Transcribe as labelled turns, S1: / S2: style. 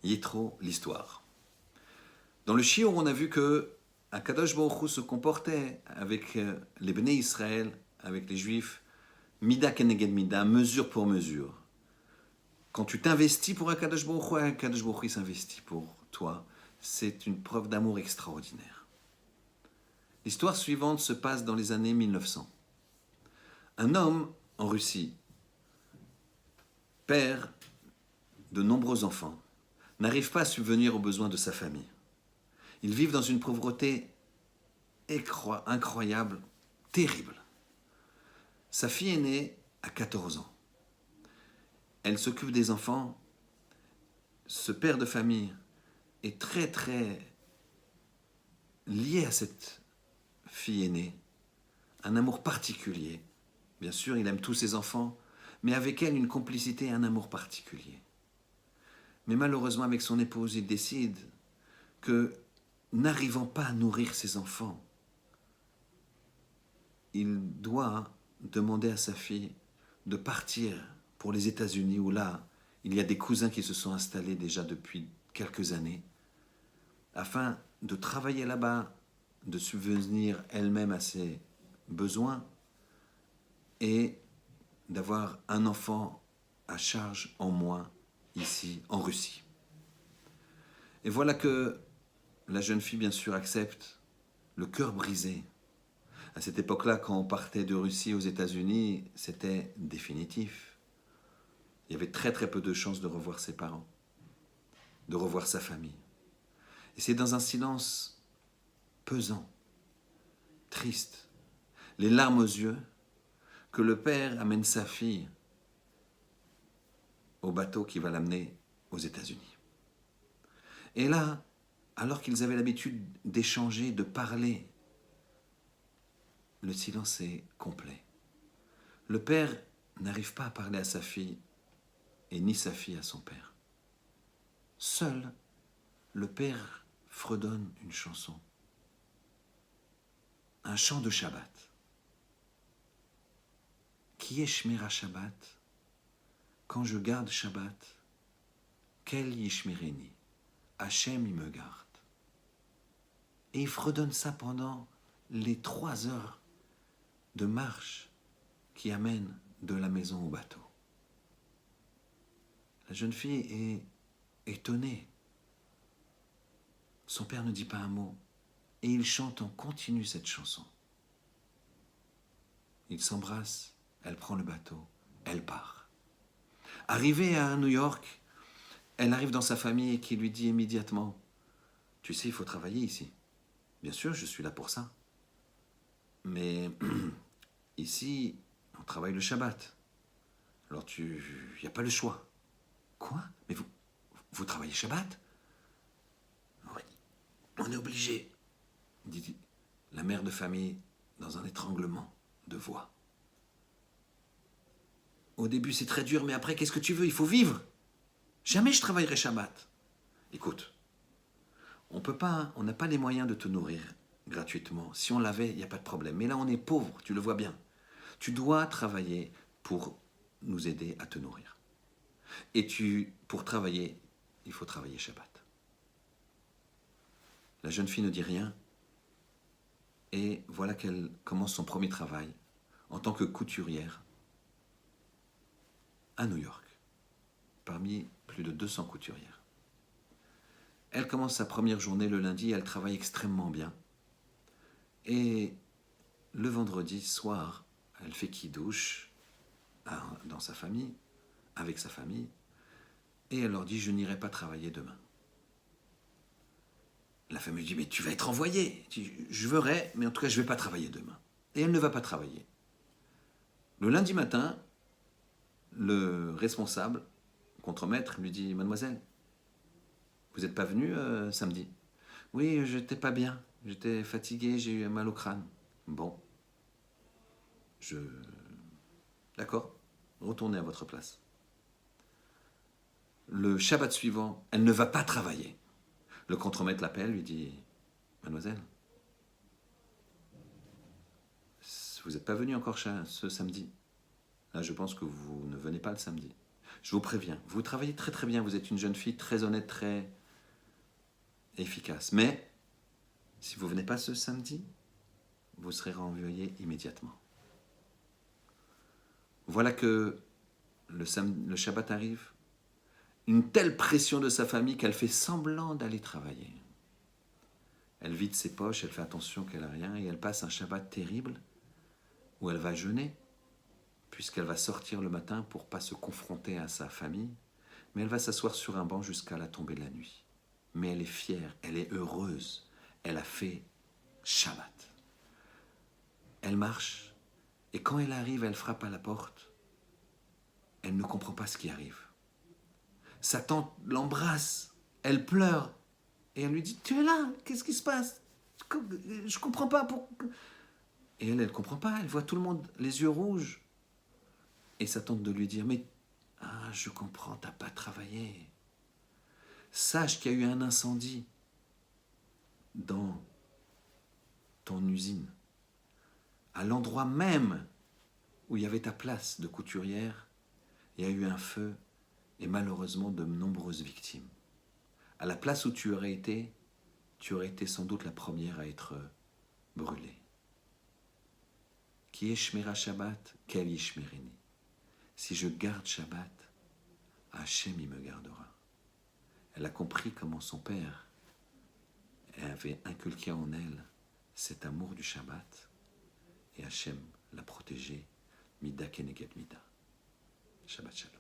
S1: Yitro, l'histoire. Dans le Shiur, on a vu que Akadosh Baruch Hu se comportait avec les Bnei Israël, avec les Juifs, mida keneged mida, mesure pour mesure. Quand tu t'investis pour Akadosh Baruch Hu s'investit pour toi. C'est une preuve d'amour extraordinaire. L'histoire suivante se passe dans les années 1900. Un homme en Russie, père de nombreux enfants, n'arrive pas à subvenir aux besoins de sa famille. Ils vivent dans une pauvreté incroyable, terrible. Sa fille aînée a 14 ans. Elle s'occupe des enfants. Ce père de famille est très très lié à cette fille aînée. Un amour particulier. Bien sûr, il aime tous ses enfants, mais avec elle une complicité et un amour particulier. Mais malheureusement, avec son épouse, il décide que, n'arrivant pas à nourrir ses enfants, il doit demander à sa fille de partir pour les États-Unis, où là, il y a des cousins qui se sont installés déjà depuis quelques années, afin de travailler là-bas, de subvenir elle-même à ses besoins et d'avoir un enfant à charge en moins ici en Russie. Et voilà que la jeune fille, bien sûr, accepte, le cœur brisé. À cette époque-là, quand on partait de Russie aux États-Unis, c'était définitif. Il y avait très très peu de chances de revoir ses parents, de revoir sa famille. Et c'est dans un silence pesant, triste, les larmes aux yeux, que le père amène sa fille au bateau qui va l'amener aux États-Unis. Et là, alors qu'ils avaient l'habitude d'échanger, de parler, le silence est complet. Le père n'arrive pas à parler à sa fille et ni sa fille à son père. Seul, le père fredonne une chanson, un chant de Shabbat. Qui est Shmira Shabbat? Quand je garde Shabbat, quel Yishmereni? Hachem, il me garde. Et il fredonne ça pendant les 3 heures de marche qui amènent de la maison au bateau. La jeune fille est étonnée. Son père ne dit pas un mot. Et il chante en continu cette chanson. Ils s'embrassent, elle prend le bateau, elle part. Arrivée à New York, elle arrive dans sa famille qui lui dit immédiatement « Tu sais, il faut travailler ici. Bien sûr, je suis là pour ça. Mais ici, on travaille le Shabbat. Alors il n'y a pas le choix. » Quoi? Mais vous travaillez Shabbat? Oui, on est obligé, dit la mère de famille dans un étranglement de voix. Au début, c'est très dur, mais après, qu'est-ce que tu veux? Il faut vivre. Jamais je travaillerai Shabbat. Écoute, on n'a pas les moyens de te nourrir gratuitement. Si on l'avait, il n'y a pas de problème. Mais là, on est pauvre, tu le vois bien. Tu dois travailler pour nous aider à te nourrir. Et pour travailler, il faut travailler Shabbat. La jeune fille ne dit rien. Et voilà qu'elle commence son premier travail en tant que couturière à New York, parmi plus de 200 couturières. Elle commence sa première journée le lundi, elle travaille extrêmement bien. Et le vendredi soir, elle fait kidouche dans sa famille, avec sa famille, et elle leur dit « Je n'irai pas travailler demain ». La famille dit « Mais tu vas être envoyé ». Je verrai, mais en tout cas, je ne vais pas travailler demain. Et elle ne va pas travailler. Le lundi matin, le responsable, contremaître, lui dit « Mademoiselle, vous n'êtes pas venue samedi ?»« Oui, je n'étais pas bien, j'étais fatigué, j'ai eu mal au crâne. » Bon, D'accord, retournez à votre place. Le Shabbat suivant, elle ne va pas travailler. Le contremaître l'appelle, lui dit « Mademoiselle, vous n'êtes pas venue encore ce samedi. Là, je pense que vous ne venez pas le samedi. » Je vous préviens, vous travaillez très très bien, vous êtes une jeune fille très honnête, très efficace. Mais si vous ne venez pas ce samedi, vous serez renvoyé immédiatement. Voilà que le Shabbat arrive, une telle pression de sa famille qu'elle fait semblant d'aller travailler. Elle vide ses poches, elle fait attention qu'elle n'a rien et elle passe un Shabbat terrible où elle va jeûner, puisqu'elle va sortir le matin pour ne pas se confronter à sa famille, mais elle va s'asseoir sur un banc jusqu'à la tombée de la nuit. Mais elle est fière, elle est heureuse, elle a fait Shabbat. Elle marche, et quand elle arrive, elle frappe à la porte. Elle ne comprend pas ce qui arrive. Sa tante l'embrasse, elle pleure, et elle lui dit « Tu es là, qu'est-ce qui se passe? Je ne comprends pas. Pourquoi ?» Et elle ne comprend pas, elle voit tout le monde les yeux rouges. Et sa tante de lui dire « Mais je comprends, tu n'as pas travaillé. Sache qu'il y a eu un incendie dans ton usine, à l'endroit même où il y avait ta place de couturière, il y a eu un feu et malheureusement de nombreuses victimes. À la place où tu aurais été sans doute la première à être brûlée. Qui est Shmira Shabbat, quel Yishmerini. Si je garde Shabbat, Hachem il me gardera. » Elle a compris comment son père avait inculqué en elle cet amour du Shabbat et Hachem l'a protégée, Mida Keneged Mida. Shabbat Shalom.